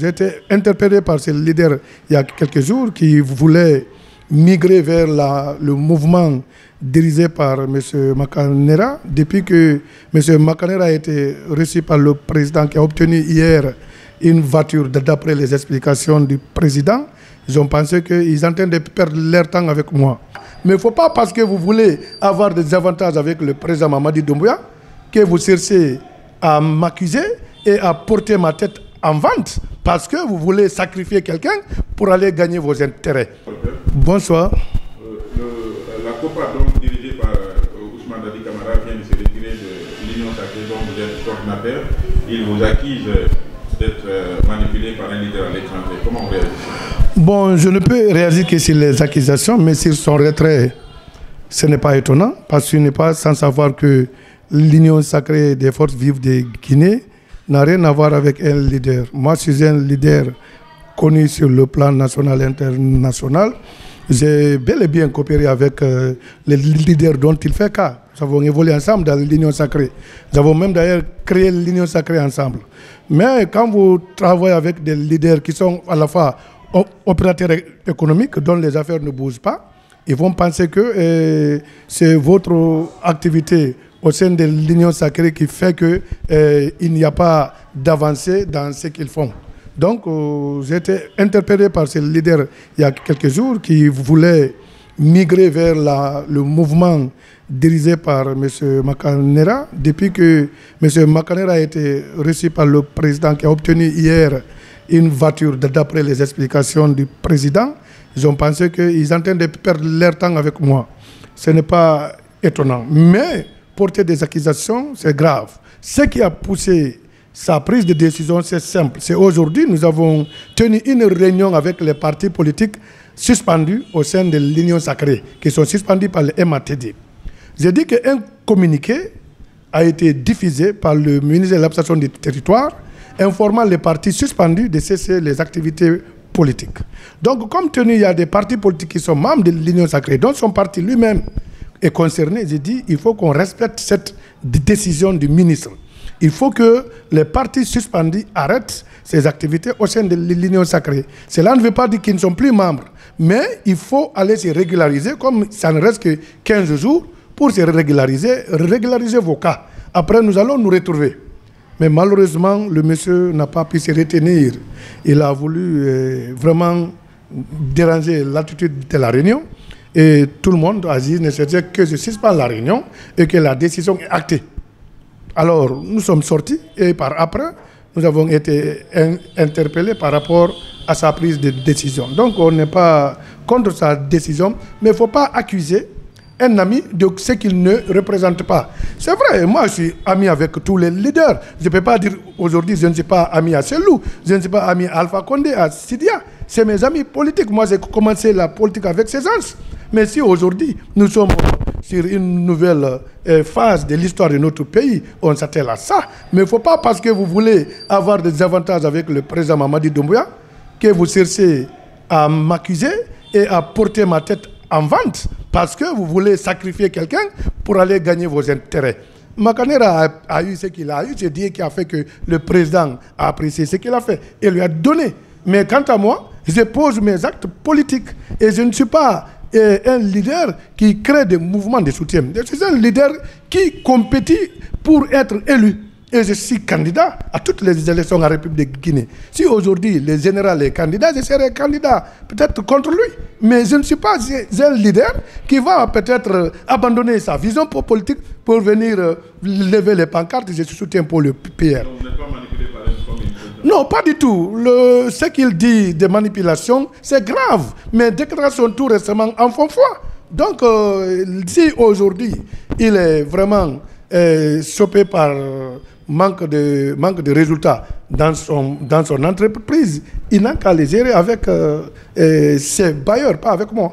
J'ai été interpellé par ce leader il y a quelques jours qui voulait migrer vers le mouvement dirigé par M. Makanera. Depuis que M. Makanera a été reçu par le président qui a obtenu hier une voiture, d'après les explications du président, ils ont pensé qu'ils sont en train de perdre leur temps avec moi. Mais il ne faut pas, parce que vous voulez avoir des avantages avec le président Mamadi Doumbouya, que vous cherchez à m'accuser et à porter ma tête en vente, parce que vous voulez sacrifier quelqu'un pour aller gagner vos intérêts. Bonsoir. La COPA, donc dirigée par Ousmane Dadi Camara, vient de se retirer de l'Union sacrée dont vous êtes coordinateur. Il vous accuse d'être manipulé par un leader à l'étranger. Comment vous réagissez? Bon, je ne peux réagir que sur les accusations, mais sur son retrait, ce n'est pas étonnant, parce qu'il n'est pas sans savoir que l'Union sacrée des forces vives de Guinée n'a rien à voir avec un leader. Moi, je suis un leader connu sur le plan national et international. J'ai bel et bien coopéré avec les leaders dont il fait cas. Nous avons évolué ensemble dans l'Union sacrée. Nous avons même d'ailleurs créé l'Union sacrée ensemble. Mais quand vous travaillez avec des leaders qui sont à la fois opérateurs économiques, dont les affaires ne bougent pas, ils vont penser que c'est votre activité au sein de l'Union sacrée qui fait qu'il n'y a pas d'avancée dans ce qu'ils font. Donc, j'ai été interpellé par ce leader il y a quelques jours qui voulait migrer vers le mouvement dirigé par M. Makanera. Depuis que M. Makanera a été reçu par le président qui a obtenu hier une voiture, d'après les explications du président, ils ont pensé qu'ils sont en train de perdre leur temps avec moi. Ce n'est pas étonnant. Mais porter des accusations, c'est grave. Ce qui a poussé sa prise de décision, c'est simple. C'est aujourd'hui, nous avons tenu une réunion avec les partis politiques suspendus au sein de l'Union sacrée, qui sont suspendus par le MATD. J'ai dit qu'un communiqué a été diffusé par le ministre de l'Administration du Territoire, informant les partis suspendus de cesser les activités politiques. Donc, comme tenu, il y a des partis politiques qui sont membres de l'Union sacrée, dont son parti lui-même est concerné, j'ai dit il faut qu'on respecte cette décision du ministre. Il faut que les partis suspendus arrêtent ces activités au sein de l'Union sacrée. Cela ne veut pas dire qu'ils ne sont plus membres, mais il faut aller se régulariser, comme ça ne reste que 15 jours, pour se régulariser vos cas. Après, nous allons nous retrouver. Mais malheureusement, le monsieur n'a pas pu se retenir. Il a voulu vraiment déranger l'attitude de la réunion. Et tout le monde a dit nécessaire que je suspende la réunion et que la décision est actée. Alors, nous sommes sortis et par après, nous avons été interpellés par rapport à sa prise de décision. Donc, on n'est pas contre sa décision, mais il ne faut pas accuser un ami de ce qu'il ne représente pas. C'est vrai, moi je suis ami avec tous les leaders. Je ne peux pas dire aujourd'hui je ne suis pas ami à Selou, je ne suis pas ami à Alpha Condé, à Sidia. C'est mes amis politiques. Moi j'ai commencé la politique avec ces gens. Mais si aujourd'hui nous sommes sur une nouvelle phase de l'histoire de notre pays, on s'attelle à ça. Mais il ne faut pas, parce que vous voulez avoir des avantages avec le président Mamadi Doumbouya, que vous cherchez à m'accuser et à porter ma tête en vente, parce que vous voulez sacrifier quelqu'un pour aller gagner vos intérêts. Makanera a eu ce qu'il a eu, c'est Dieu qui a fait que le président a apprécié ce qu'il a fait et lui a donné. Mais quant à moi, je pose mes actes politiques et je ne suis pas un leader qui crée des mouvements de soutien. Je suis un leader qui compétit pour être élu. Et je suis candidat à toutes les élections à la République de Guinée. Si aujourd'hui le général est candidat, je serai candidat peut-être contre lui. Mais je ne suis pas un leader qui va peut-être abandonner sa vision politique pour venir lever les pancartes. Je soutiens pour le PR. Donc vous n'êtes pas manipulé par un... Non, pas du tout. Ce qu'il dit de manipulation, c'est grave. Mais déclarations tout récemment en font foi. Donc, si aujourd'hui, il est vraiment chopé par manque de résultats dans son entreprise, il n'a qu'à les gérer avec ses bailleurs, pas avec moi.